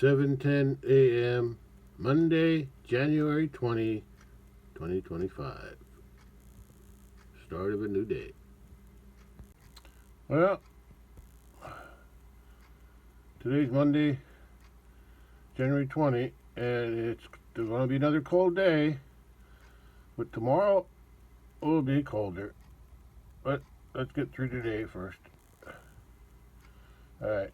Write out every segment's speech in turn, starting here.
7:10 a.m. Monday, January 20, 2025. Start of a new day. Well, today's Monday, January 20, and it's going to be another cold day. But tomorrow will be colder. But let's get through today first. All right.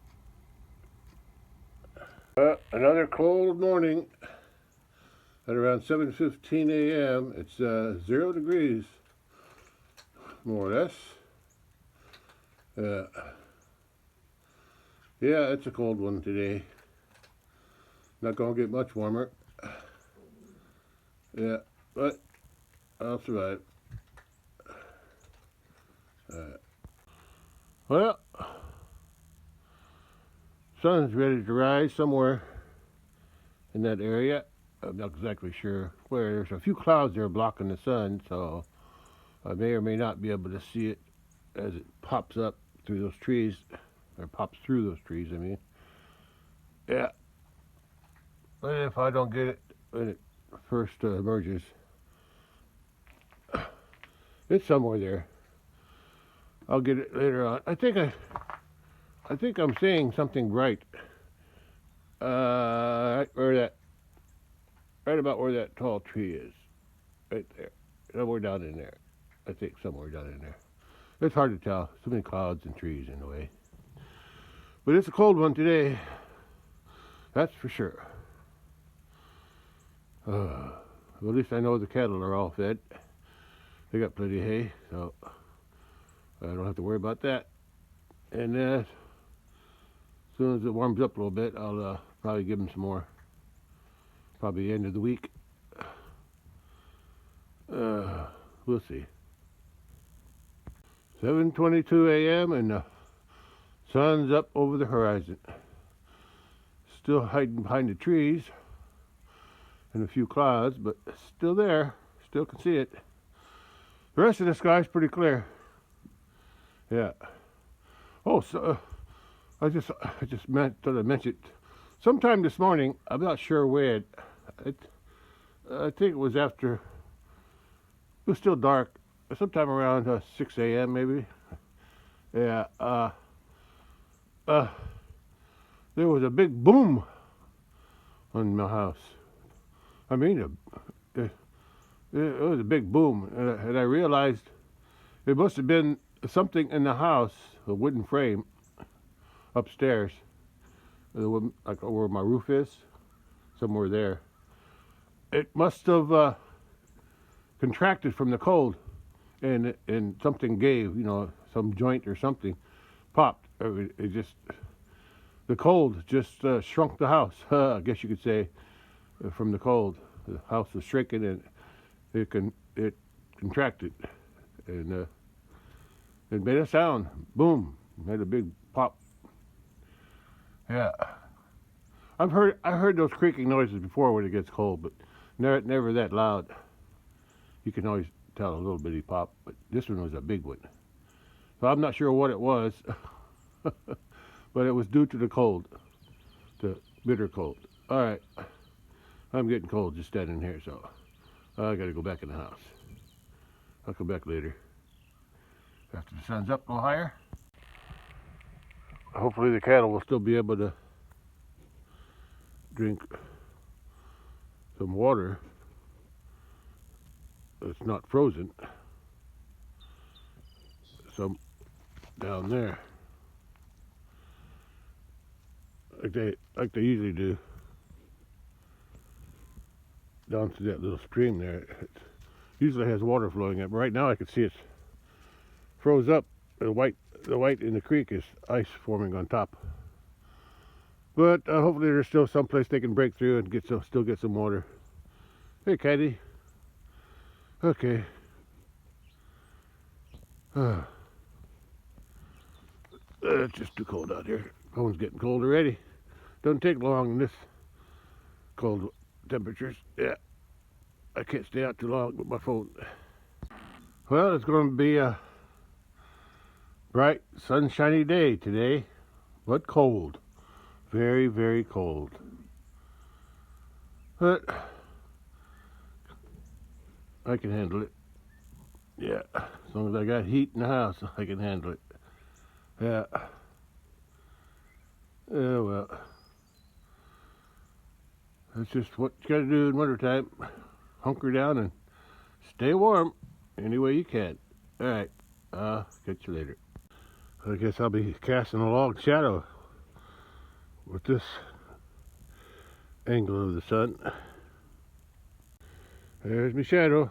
Another cold morning at around 7:15 a.m. It's 0 degrees, more or less. Yeah, it's a cold one today. Not going to get much warmer. Yeah, but I'll survive. Well, sun's ready to rise somewhere in that area. I'm not exactly sure where. There's a few clouds there blocking the sun, so I may or may not be able to see it as it pops up through those trees, or pops through those trees, I mean. Yeah. But if I don't get it when it first emerges, it's somewhere there. I'll get it later on. I think I'm seeing something bright. Right about where that tall tree is. Right there. Somewhere down in there. I think somewhere down in there. It's hard to tell. So many clouds and trees in the way. But it's a cold one today. That's for sure. Well, at least I know the cattle are all fed. They got plenty of hay, so I don't have to worry about that. And as soon as it warms up a little bit, I'll probably give them some more. Probably the end of the week. We'll see. 7:22 a.m. and the sun's up over the horizon. Still hiding behind the trees and a few clouds, but still there. Still can see it. The rest of the sky's pretty clear. Yeah. Oh, so I just thought I'd mention it. Sometime this morning, I'm not sure when. I think it was after. It was still dark. Sometime around 6 a.m. maybe. Yeah. There was a big boom on my house. I mean, it was a big boom, and I realized it must have been something in the house, a wooden frame upstairs, like where my roof is, somewhere there. It must have contracted from the cold, and something gave, some joint or something popped. The cold just shrunk the house. I guess you could say, from the cold, the house was shrinking and it contracted, and it made a sound. Boom! Made a big pop. Yeah, I heard those creaking noises before when it gets cold, but never that loud. You can always tell a little bitty pop, but this one was a big one. So I'm not sure what it was, but it was due to the cold, the bitter cold. All right, I'm getting cold just standing here, so I got to go back in the house. I'll come back later after the sun's up a little higher. Hopefully the cattle will still be able to drink some water that's not frozen. Some down there, like they usually do, down to that little stream there. It usually has water flowing up. Right now I can see it's froze up. The white in the creek is ice forming on top. But hopefully there's still some place they can break through and still get some water. Hey, Caddy. Okay. It's just too cold out here. Phone's getting cold already. Doesn't take long in this cold temperatures. Yeah. I can't stay out too long with my phone. Well, it's going to be a bright, sunshiny day today, but cold. Very, very cold. But I can handle it. Yeah, as long as I got heat in the house, I can handle it. Yeah. Yeah, well, that's just what you gotta do in wintertime. Hunker down and stay warm any way you can. All right, catch you later. I guess I'll be casting a log shadow with this angle of the sun. There's my shadow.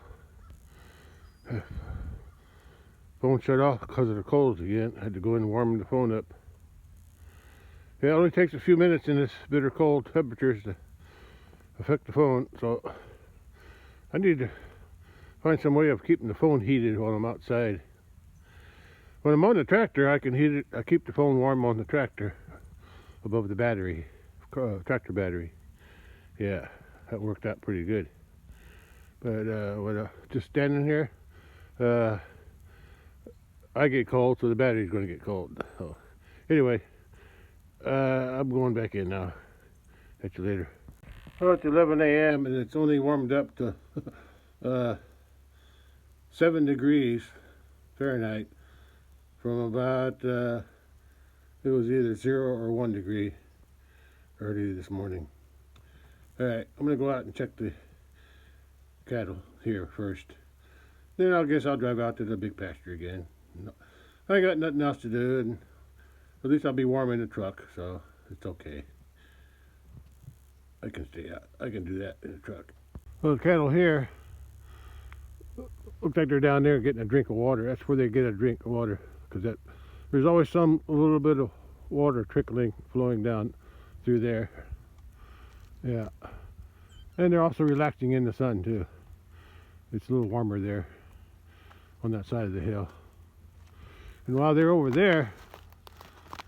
Phone shut off because of the colds again. I had to go in and warm the phone up. Yeah, it only takes a few minutes in this bitter cold temperatures to affect the phone, so I need to find some way of keeping the phone heated while I'm outside. When I'm on the tractor, I can heat it. I keep the phone warm on the tractor above the battery, tractor battery. Yeah, that worked out pretty good. But when just standing here, I get cold, so the battery's going to get cold. So anyway, I'm going back in now. Catch you later. Well, it's 11 a.m. and it's only warmed up to 7 degrees Fahrenheit from about, it was either 0 or 1 degree early this morning. All right, I'm going to go out and check the cattle here first. Then I guess I'll drive out to the big pasture again. No, I got nothing else to do, and at least I'll be warm in the truck, so it's okay. I can stay out. I can do that in the truck. Well, the cattle here look like they're down there getting a drink of water. That's where they get a drink of water, because there's always a little bit of water flowing down through there. Yeah, and they're also relaxing in the sun too. It's a little warmer there on that side of the hill. And while they're over there,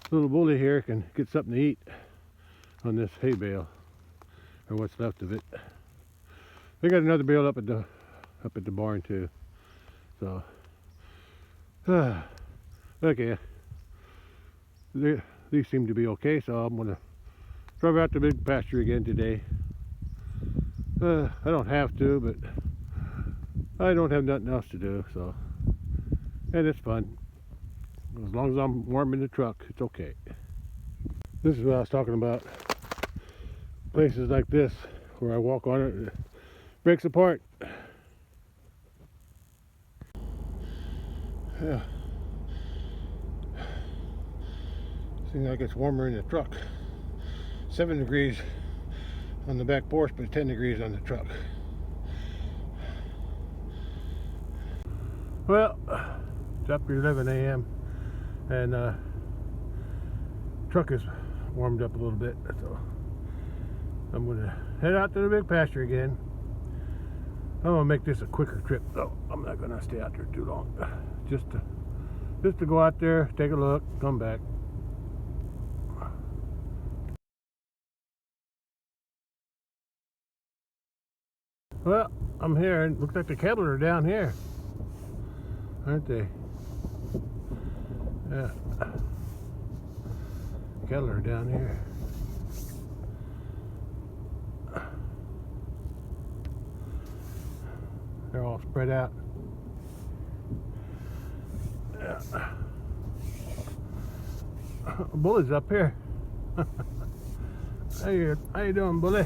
little bully here can get something to eat on this hay bale, or what's left of it. They got another bale up at the barn too. So okay, these seem to be okay. So I'm gonna drive out to big pasture again today. I don't have to, but I don't have nothing else to do. So, and it's fun. As long as I'm warm in the truck, it's okay. This is what I was talking about. Places like this, where I walk on it, it breaks apart. Yeah. Seems like it's warmer in the truck. 7 degrees on the back porch, but 10 degrees on the truck. Well, it's after 11 a.m. and truck is warmed up a little bit, so I'm gonna head out to the big pasture again. I'm gonna make this a quicker trip, though. I'm not gonna stay out there too long. Just to go out there, take a look, come back. Well, I'm here, and it looks like the cattle are down here, aren't they? Yeah, cattle are down here. They're all spread out. Yeah. Bully's up here. How you doing, Bully?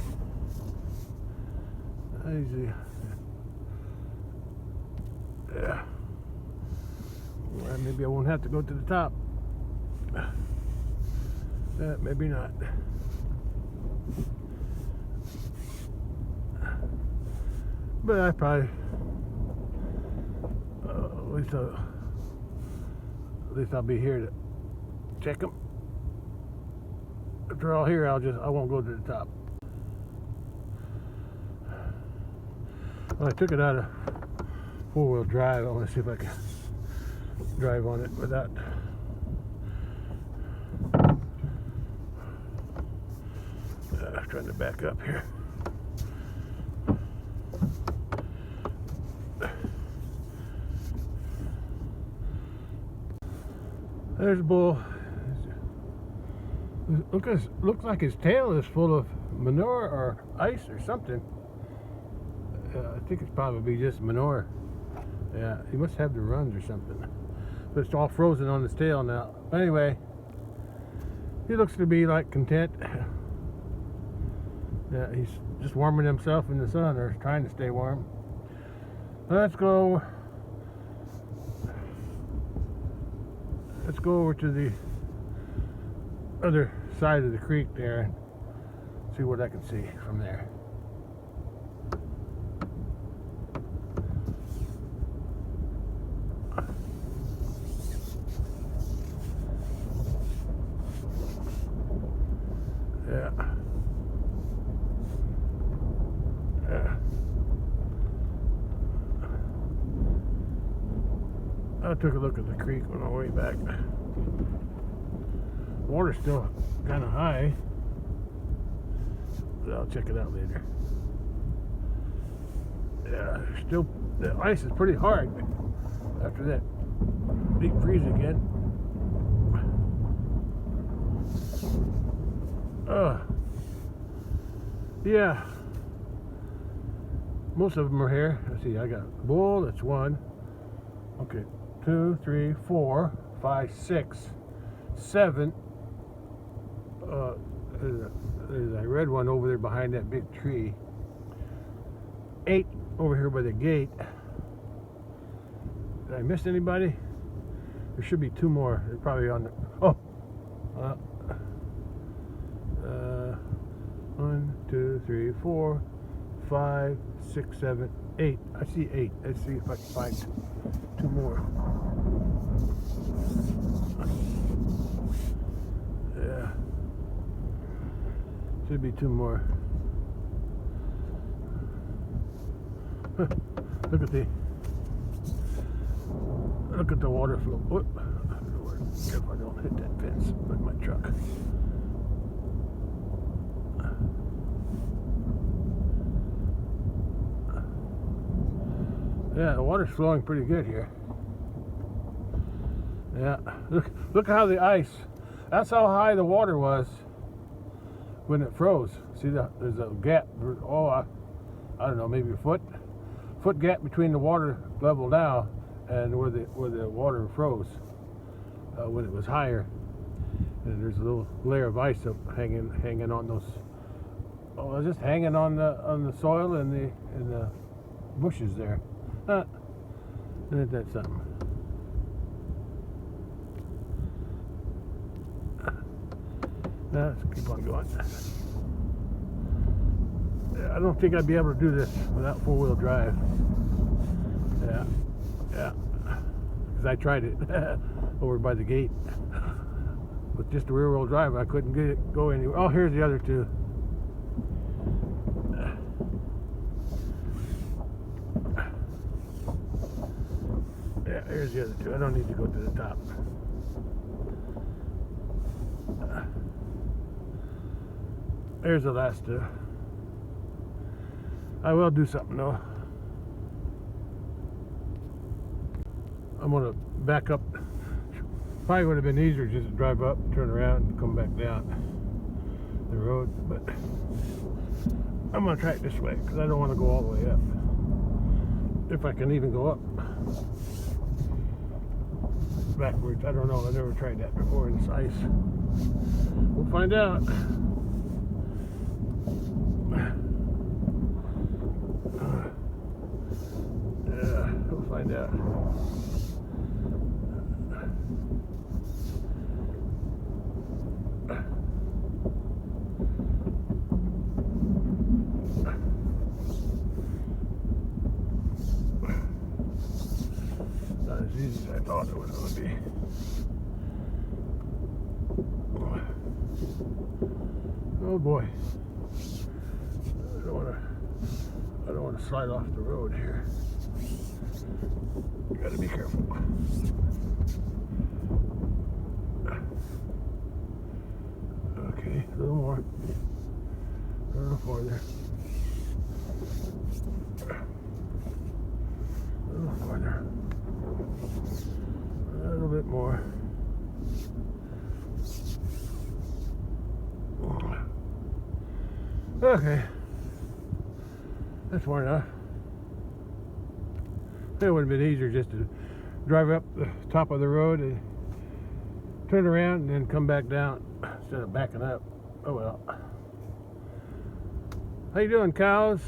Easy. Yeah. Well, maybe I won't have to go to the top. Maybe not. But I probably, at least I'll be here to check them. If they're all here, I won't go to the top. Well, I took it out of 4-wheel drive. I want to see if I can drive on it without. Trying to back up here. There's a bull. Looks like his tail is full of manure or ice or something. I think it's probably just manure. Yeah, he must have the runs or something. But it's all frozen on his tail now. Anyway, he looks to be like content. Yeah, he's just warming himself in the sun, or trying to stay warm. Let's go over to the other side of the creek there and see what I can see from there. Yeah. I took a look at the creek on our way back. Water's still kind of high, but I'll check it out later. Yeah, still, the ice is pretty hard after that deep freeze again. Yeah, most of them are here. Let's see, I got bull, that's one. Okay, 2, 3, 4, 5, 6, 7. There's a red one over there behind that big tree. 8 over here by the gate. Did I miss anybody? There should be 2 more. They're probably on the. Oh! 1, 2, 3, 4, 5, 6, 7, 8. I see 8. Let's see if I can find 2 more. Yeah. Should be 2 more. Look at the water flow. Whoop. If I don't hit that fence with my truck. Yeah, the water's flowing pretty good here. Yeah, look how the ice. That's how high the water was when it froze. See, there's a gap. Oh, I don't know, maybe a foot gap between the water level now and where the water froze when it was higher. And there's a little layer of ice up hanging on those. Oh, just hanging on the soil and the bushes there. Isn't that something? Let's keep on going. I don't think I'd be able to do this without 4-wheel drive. Yeah, because I tried it over by the gate. With just a rear-wheel drive, I couldn't go anywhere. Oh, here's the other 2. Yeah, here's the other 2. I don't need to go to the top. There's the last 2. I will do something though. I'm gonna back up. Probably would have been easier just to drive up, turn around, and come back down the road, but I'm gonna try it this way because I don't want to go all the way up. If I can even go up backwards, I don't know. I've never tried that before in this ice. We'll find out. Yeah, we'll find out. Not as easy as I thought it was going to be. Oh boy. I don't want to slide off the road here. Gotta be careful. Okay, a little more. A little farther. A little farther. A little bit more. Okay, that's far enough. It would have been easier just to drive up the top of the road and turn around and then come back down instead of backing up. Oh well. How you doing, cows?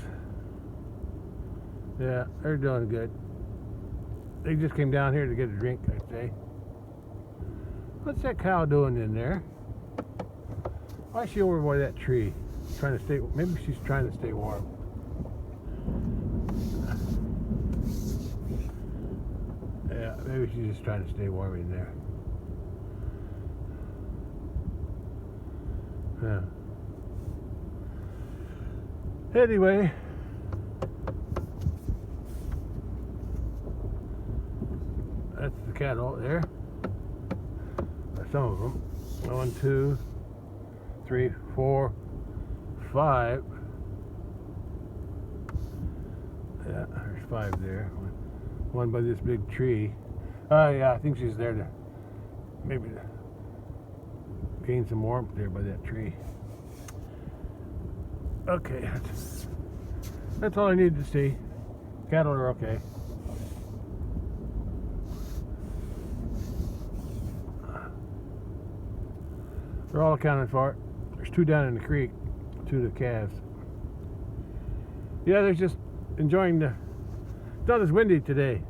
Yeah, they're doing good. They just came down here to get a drink, I'd say. What's that cow doing in there? Why is she over by that tree? Trying to stay, maybe she's trying to stay warm. Yeah, maybe she's just trying to stay warm in there. Yeah. Anyway, that's the cattle there. Some of them. 1, 2, 3, 4, 5. Yeah, there's 5 there. One by this big tree. Oh yeah, I think she's there to maybe to gain some warmth there by that tree. Okay, that's all I need to see. Cattle are okay. They're all accounted for. There's 2 down in the creek, 2 of the calves. Yeah, they're just enjoying the. It's not as windy today,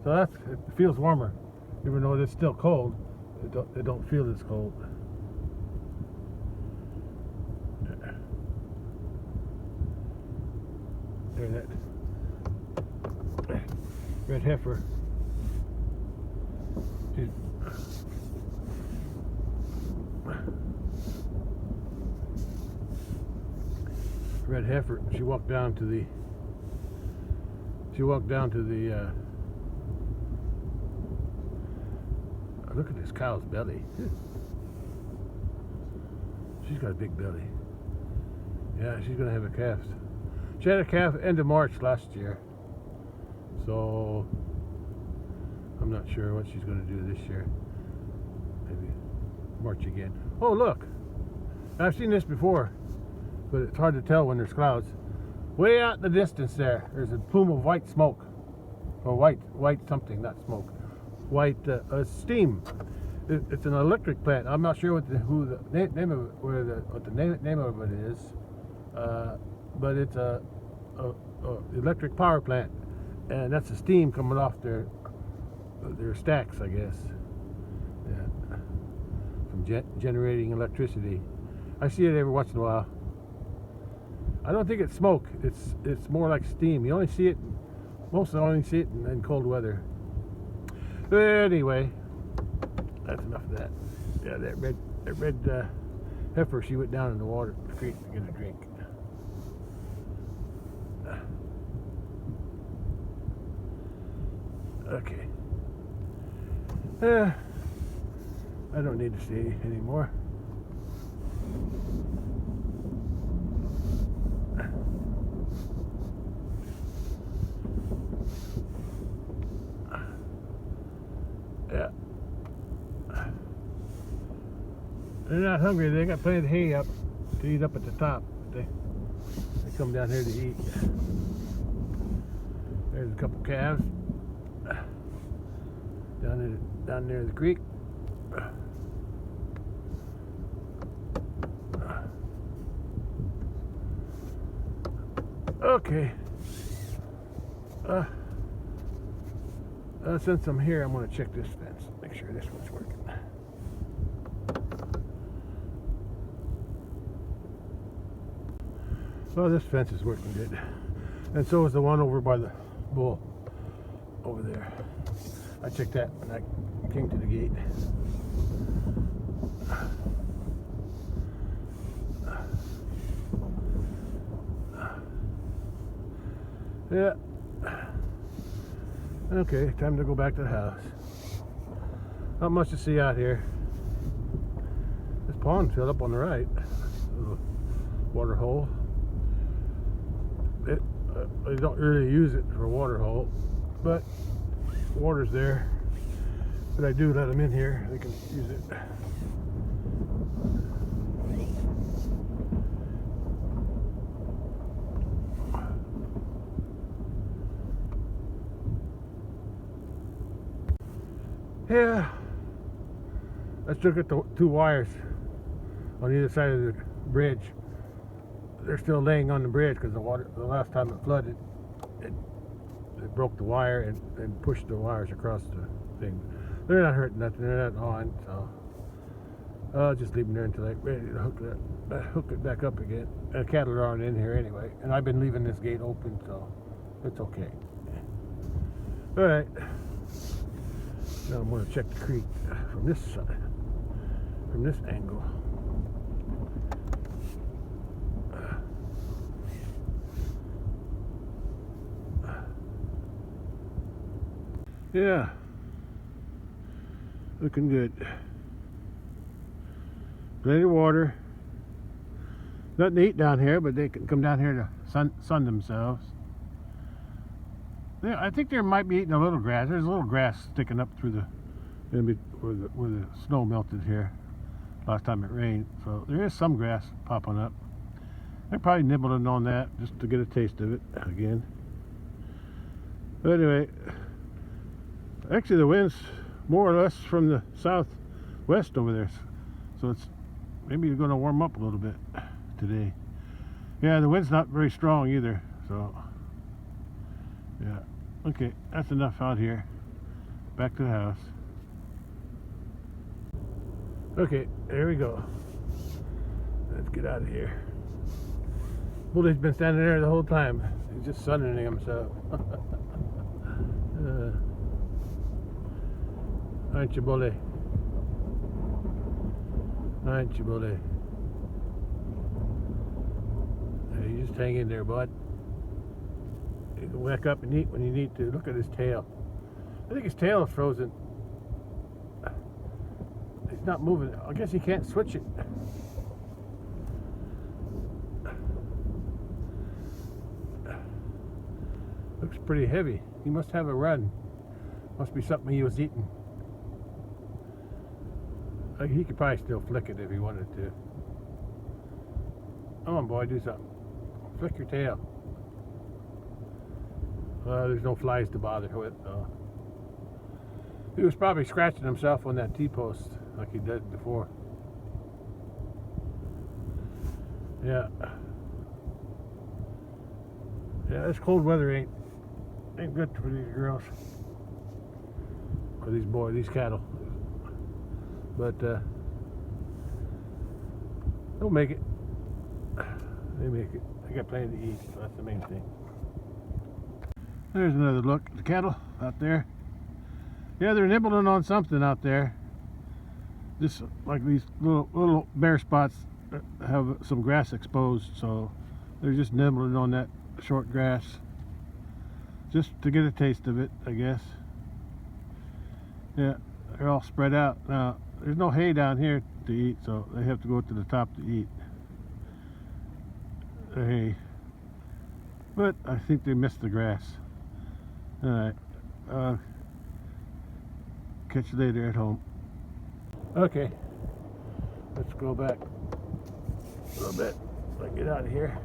so it feels warmer. Even though it's still cold, it don't feel as cold. There's that red heifer. Red heifer. She walked down to the. Look at this cow's belly. She's got a big belly. Yeah, she's gonna have a calf. She had a calf end of March last year. So I'm not sure what she's gonna do this year. Maybe March again. Oh look! I've seen this before, but it's hard to tell when there's clouds. Way out in the distance there's a plume of white smoke. Or white something, not smoke. White steam. It's an electric plant. I'm not sure what the name of it is, but it's a electric power plant, and that's the steam coming off their stacks, I guess. Yeah, from generating electricity. I see it every once in a while. I don't think it's smoke. It's more like steam. You only see it. Mostly only see it in cold weather. But anyway, that's enough of that. Yeah, that red heifer. She went down in the water creek to get a drink. Okay. I don't need to see anymore. Yeah. They're not hungry. They got plenty of hay up to eat up at the top. They come down here to eat. There's a couple calves down near the creek. Okay. Since I'm here, I'm going to check this fence. Make sure this one's working. Well, this fence is working good. And so is the one over by the bull. Over there. I checked that when I came to the gate. Yeah. Okay, time to go back to the house. Not much to see out here. This pond filled up on the right. Little water hole. I don't really use it for a water hole, but water's there. But I do let them in here. They can use it. Yeah. Let's look at the two wires on either side of the bridge. They're still laying on the bridge because the last time it flooded, it broke the wire and pushed the wires across the thing. They're not hurting nothing. They're not on, so I'll just leave them there until I'm ready to hook it back up again. Cattle aren't in here anyway, and I've been leaving this gate open, so it's okay. All right. Now I'm going to check the creek from this side, from this angle. Yeah, looking good. Plenty of water. Nothing to eat down here, but they can come down here to sun themselves. Yeah, I think they might be eating a little grass. There's a little grass sticking up through where the snow melted here last time it rained. So there is some grass popping up. They're probably nibbling on that just to get a taste of it again. But anyway, actually the wind's more or less from the southwest over there, so it's maybe going to warm up a little bit today. Yeah, the wind's not very strong either, so yeah. Okay, that's enough out here. Back to the house. Okay, there we go. Let's get out of here. Bully's been standing there the whole time. He's just sunning himself. Aren't you, Bully? Aren't you, Bully? Hey, you just hang in there, bud. You can wake up and eat when you need to. Look at his tail. I think his tail is frozen. He's not moving. I guess he can't switch it. Looks pretty heavy. He must have a run. Must be something he was eating. He could probably still flick it if he wanted to. Come on, boy, do something. Flick your tail. There's no flies to bother with, though. He was probably scratching himself on that T-post like he did before. Yeah. Yeah, this cold weather ain't good for these girls. Or these boys, these cattle. But they'll make it. They make it. They got plenty to eat, so that's the main thing. There's another look at the cattle out there. Yeah, they're nibbling on something out there. Just like these little bare spots that have some grass exposed, so they're just nibbling on that short grass just to get a taste of it, I guess. Yeah, they're all spread out. Now, there's no hay down here to eat, so they have to go to the top to eat the hay. But I think they missed the grass. Alright, catch you later at home. Okay, let's go back a little bit. Let's get out of here.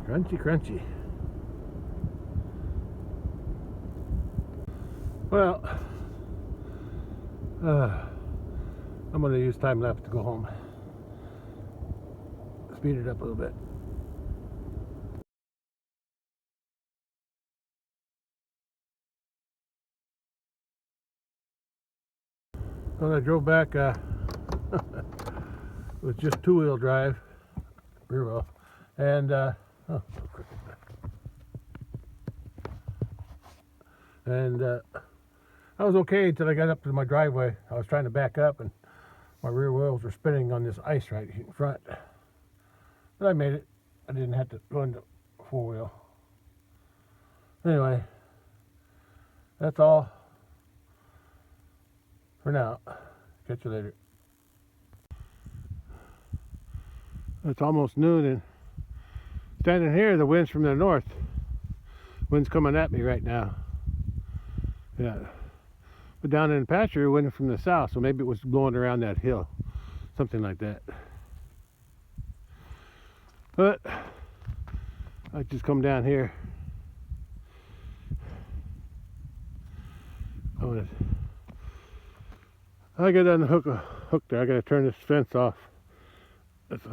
Crunchy, crunchy. Well, I'm going to use time lapse to go home. Speed it up a little bit. When I drove back with just two-wheel drive, rear wheel, and I was okay until I got up to my driveway. I was trying to back up and my rear wheels were spinning on this ice right in front. But I made it. I didn't have to go into four-wheel. Anyway, that's all for now. Catch you later. It's almost noon and standing here, the wind's from the north. Wind's coming at me right now. Yeah. But down in the pasture, it went from the south, so maybe it was blowing around that hill. something like that. But I just come down here. I get on the hook there. I gotta turn this fence off.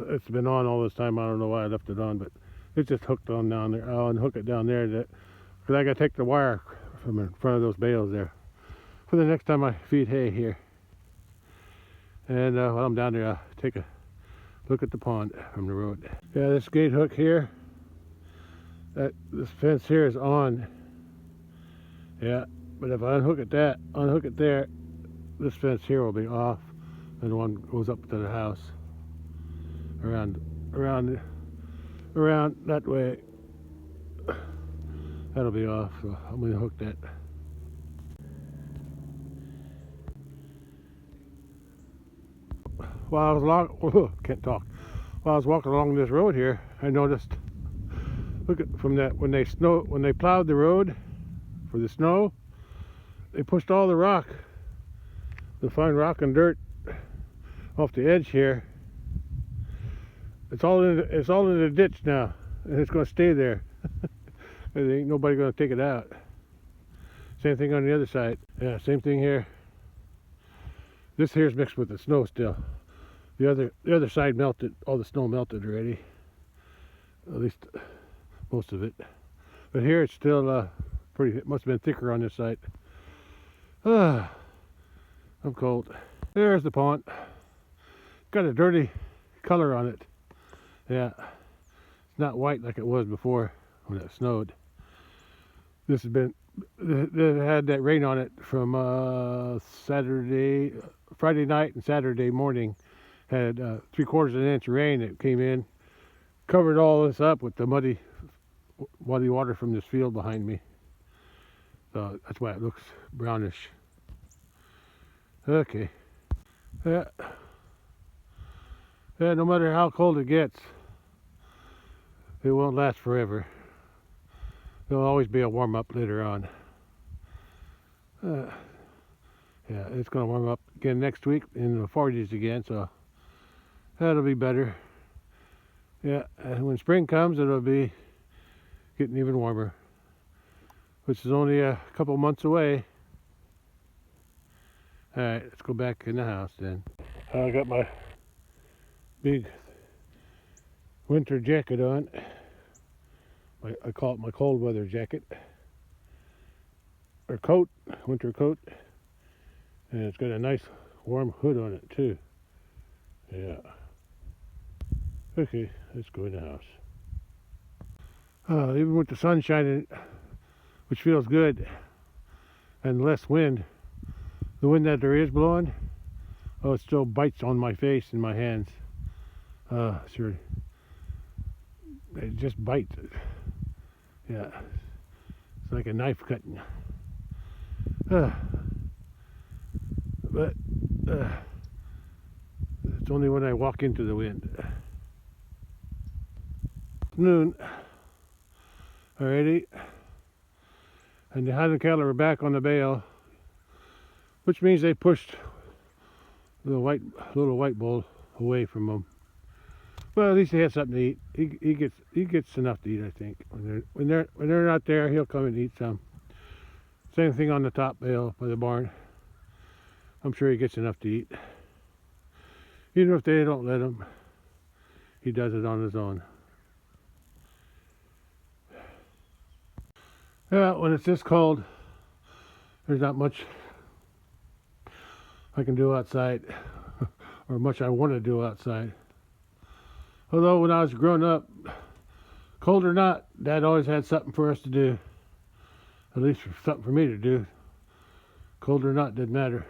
It's been on all this time. I don't know why I left it on, but it's just hooked on down there. I'll unhook it down there because I gotta take the wire from in front of those bales there for the next time I feed hay here. And while I'm down there, I'll take a look at the pond from the road. Yeah, this gate hook here, this fence here is on. Yeah, but if I unhook it there, this fence here will be off, and the one goes up to the house. Around that way, that'll be off. So I'm gonna hook that. While I was can't talk. While I was walking along this road here, I noticed. Look at from that when they plowed the road for the snow, they pushed all the rock, the fine rock and dirt, off the edge here. It's all in the ditch now, and it's going to stay there. There ain't nobody going to take it out. Same thing on the other side. Yeah, same thing here. This here's mixed with the snow still. The other side melted. All the snow melted already. At least most of it. But here it's still pretty. It must have been thicker on this side. I'm cold. There's the pond. Got a dirty color on it. Yeah, it's not white like it was before when it snowed. This has been, they had that rain on it from Friday night and Saturday morning. Had 3/4 of an inch of rain that came in, covered all this up with the muddy water from this field behind me. So that's why it looks brownish. Okay. Yeah. Yeah, no matter how cold it gets, it won't last forever. There'll always be a warm up later on. Yeah, it's going to warm up again next week in the 40s again, so that'll be better. Yeah, and when spring comes, it'll be getting even warmer, which is only a couple months away. All right, let's go back in the house then. I got my big winter jacket on. I call it my cold weather jacket, or coat, winter coat, and it's got a nice warm hood on it too. Yeah. Okay, let's go in the house. Even with the sun shining, which feels good, and less wind, the wind that there is blowing, oh, it still bites on my face and my hands. Sure. It just bites. Yeah. It's like a knife cutting. But it's only when I walk into the wind. Noon. Alrighty. And the Highland cattle are back on the bale, which means they pushed the little white bull away from them. Well, at least he had something to eat. He gets enough to eat, I think. When they're not there, he'll come and eat some. Same thing on the top bale by the barn. I'm sure he gets enough to eat. Even if they don't let him, he does it on his own. Yeah, when it's this cold, there's not much I can do outside, or much I want to do outside. Although when I was growing up, cold or not, Dad always had something for us to do. At least something for me to do. Cold or not, didn't matter.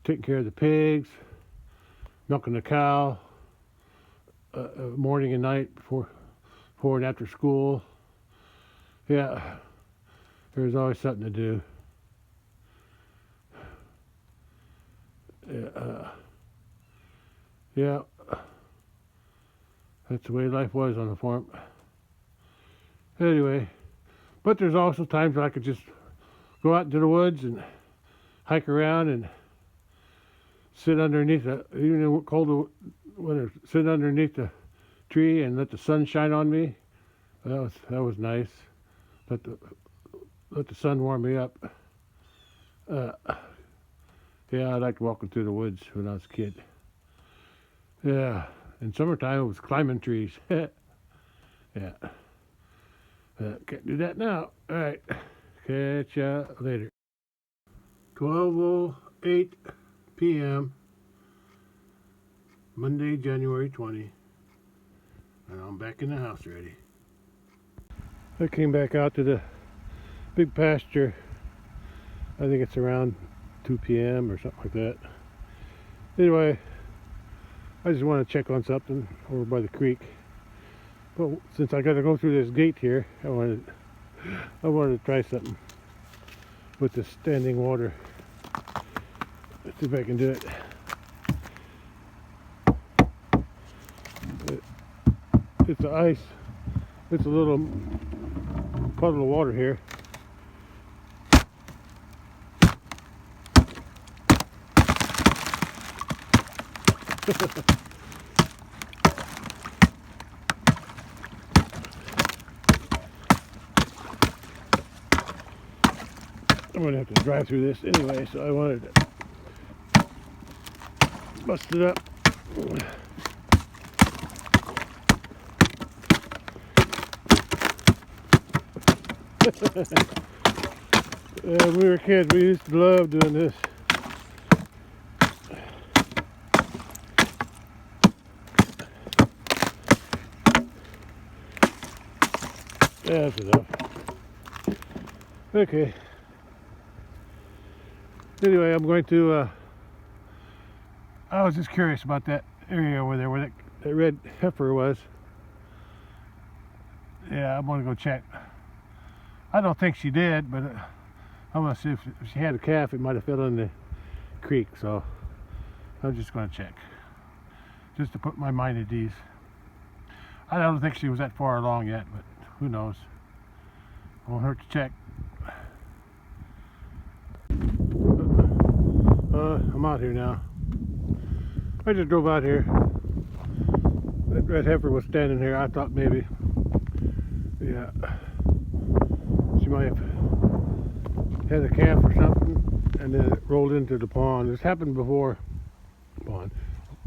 Taking care of the pigs, milking the cow, morning and night before and after school. Yeah, there's always something to do. Yeah, that's the way life was on the farm. Anyway, but there's also times where I could just go out into the woods and hike around and sit underneath even in cold winter, sit underneath the tree and let the sun shine on me. That was nice. Let the let the sun warm me up. Uh, yeah, I liked walking through the woods when I was a kid. Yeah, in summertime it was climbing trees. Yeah, can't do that now. All right, catch ya later. 12:08 p.m. Monday, January 20, and I'm back in the house already. I came back out to the big pasture. I think it's around 2 p.m. or something like that. Anyway, I just want to check on something over by the creek. But since I got to go through this gate here, I wanted to try something with the standing water. Let's see if I can do it. It's the ice. It's a little puddle of water here. I'm gonna have to drive through this anyway, so I wanted to bust it up. When we were kids, we used to love doing this. That's enough. Okay. Anyway, I'm going to, I was just curious about that area over there where that red heifer was. Yeah, I'm going to go check. I don't think she did, but I'm going to see if she had a calf, it might have fell in the creek, so I'm just going to check. Just to put my mind at ease. I don't think she was that far along yet, but who knows. Won't hurt to check. I'm out here now. I just drove out here. That red heifer was standing here. I thought maybe, yeah, she might have had a calf or something, and then it rolled into the pond. This happened before. Pond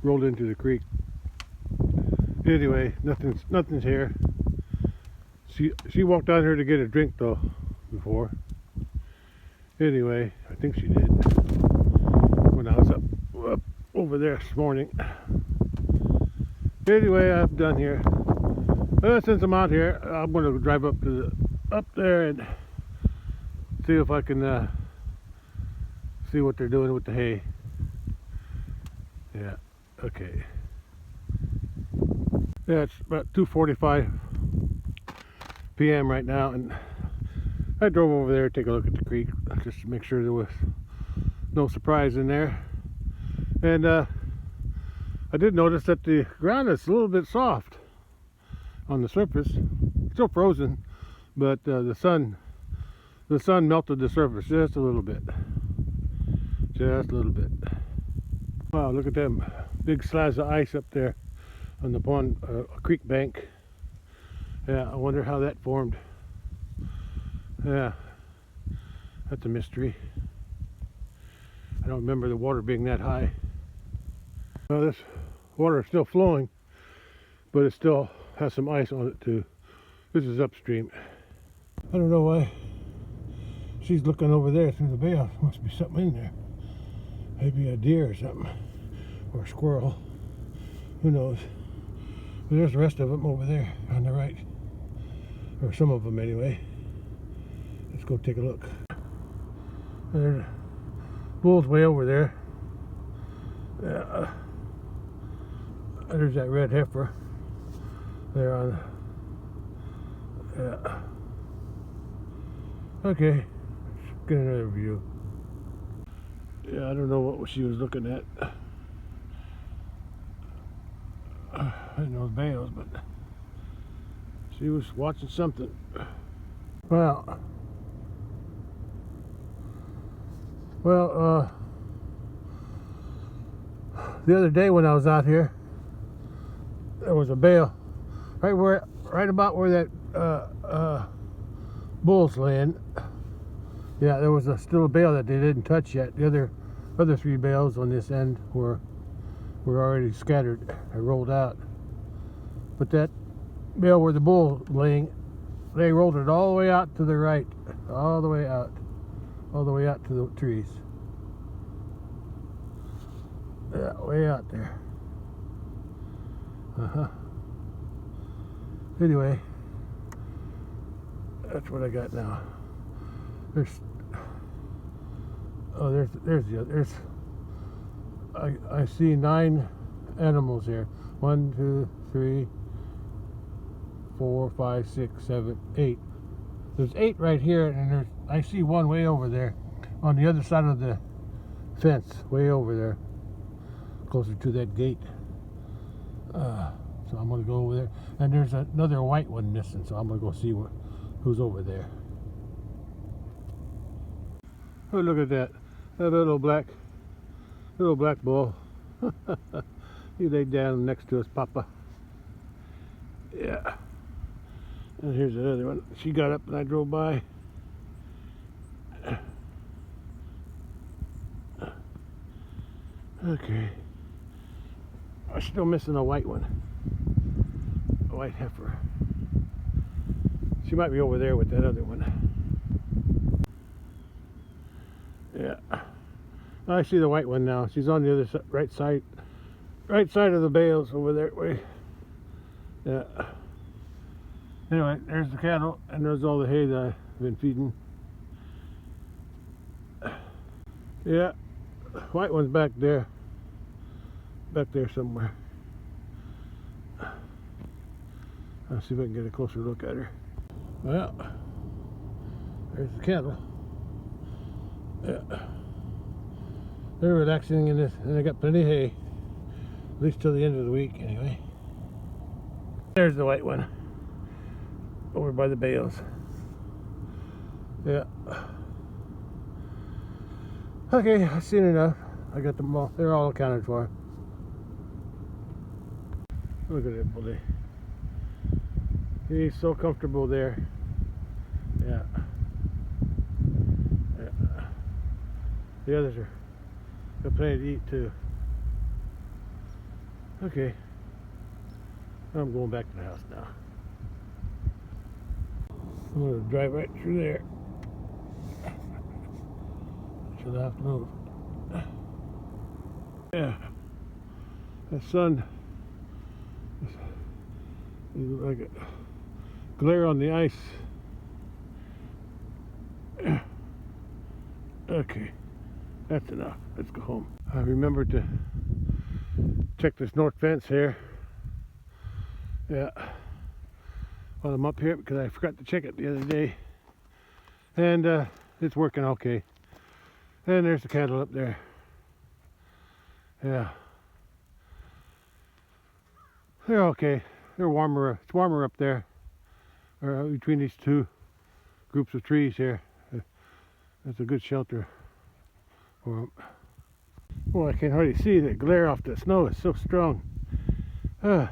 rolled into the creek. Anyway, nothing's here. She walked down here to get a drink though before. Anyway, I think she did when I was up over there this morning. Anyway, I'm done here. Since I'm out here, I'm going to drive up there and see if I can see what they're doing with the hay. Yeah. Okay. Yeah, it's about 2:45 p.m. right now, and I drove over there to take a look at the creek just to make sure there was no surprise in there. And I did notice that the ground is a little bit soft on the surface. It's still frozen, but the sun melted the surface just a little bit. Just a little bit. Wow, look at them big slabs of ice up there on the pond, creek bank. Yeah, I wonder how that formed. Yeah, that's a mystery. I don't remember the water being that high. Well, this water is still flowing, but it still has some ice on it too. This is upstream. I don't know why she's looking over there through the bale. Must be something in there. Maybe a deer or something, or a squirrel. Who knows? But there's the rest of them over there on the right, or some of them anyway. Let's go take a look. There's bull's way over there. Yeah. There's that red heifer there on. Yeah. Okay, let's get another view. Yeah, I don't know what she was looking at. I didn't know the bales, but she was watching something. Well, the other day when I was out here, there was a bale right about where that bull's laying. Yeah, there was still a bale that they didn't touch yet. The other 3 bales on this end were already scattered. I rolled out, but that bale where the bull laying, they rolled it all the way out to the right, all the way out to the trees. Yeah, way out there. Anyway, that's what I got now. There's the other. I see 9 animals here. 1, 2, 3, 4, 5, 6, 7, 8. There's 8 right here, and I see 1 way over there on the other side of the fence, way over there, closer to that gate. So I'm gonna go over there, and there's another white one missing, so I'm gonna go see who's over there. Oh, look at that little black bull. He laid down next to his papa. Yeah. And here's another one. She got up and I drove by. Okay. I'm still missing a white one. A white heifer. She might be over there with that other one. Yeah. I see the white one now. She's on the other right side of the bales over there way. Yeah. Anyway, there's the cattle, and there's all the hay that I've been feeding. Yeah, white one's back there somewhere. I'll see if I can get a closer look at her. Well, there's the cattle. Yeah, they're relaxing in this, and they got plenty of hay, at least till the end of the week anyway. There's the white one over by the bales. Yeah. Okay, I've seen enough. I got them all. They're all accounted for. Look at that bully. He's so comfortable there. Yeah. Yeah. The others got plenty to eat too. Okay. I'm going back to the house now. I'm going to drive right through there. Should have to move. Yeah. The sun is like a glare on the ice. Okay. That's enough. Let's go home. I remembered to check this north fence here. Yeah. While I'm up here, because I forgot to check it the other day. And it's working okay. And there's the cattle up there. Yeah. They're okay. They're warmer. It's warmer up there. Between these 2 groups of trees here. That's a good shelter for them. Oh, I can hardly see the glare off the snow. It's so strong. Yeah.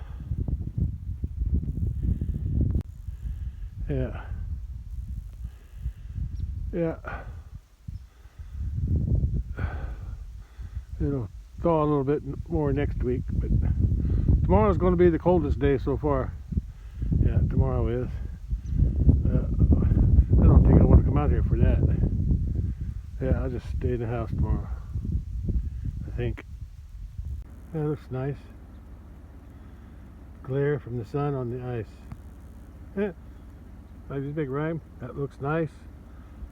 Yeah. It'll thaw a little bit more next week, but tomorrow's going to be the coldest day so far. Yeah, tomorrow is. I don't think I want to come out here for that. Yeah, I'll just stay in the house tomorrow, I think. That looks nice. Glare from the sun on the ice. Yeah. Like this big rhyme. That looks nice.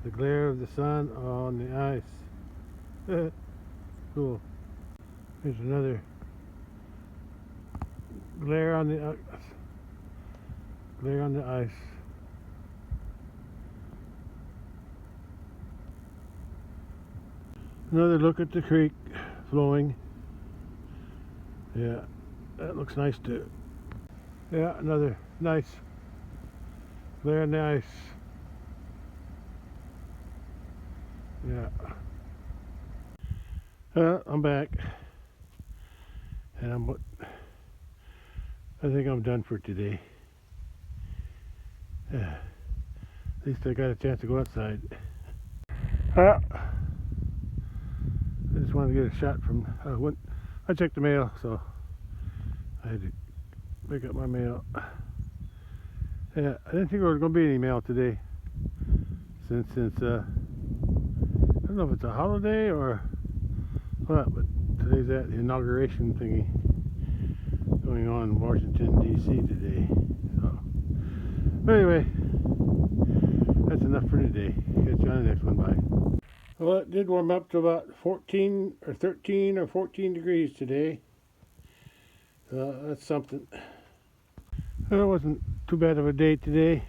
The glare of the sun on the ice. Cool. There's another glare on the ice. Another look at the creek flowing. Yeah, that looks nice too. Yeah, another nice glare on the ice. Yeah. I'm back. And I think I'm done for today. At least I got a chance to go outside. I just wanted to get a shot from, I checked the mail, so I had to pick up my mail. Yeah, I didn't think there was going to be any mail today, since I don't know if it's a holiday or what, but today's that inauguration thingy going on in Washington, D.C. today. So, but anyway, that's enough for today. Catch you on the next one. Bye. Well, it did warm up to about 14 or 13 or 14 degrees today. That's something. Well, it wasn't too bad of a day today.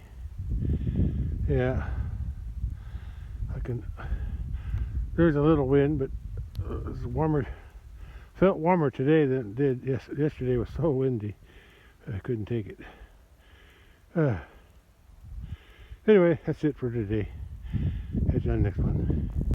Yeah, there's a little wind, but it was warmer. Felt warmer today than it did yesterday. Was so windy, I couldn't take it. Anyway, that's it for today. Catch you on the next one.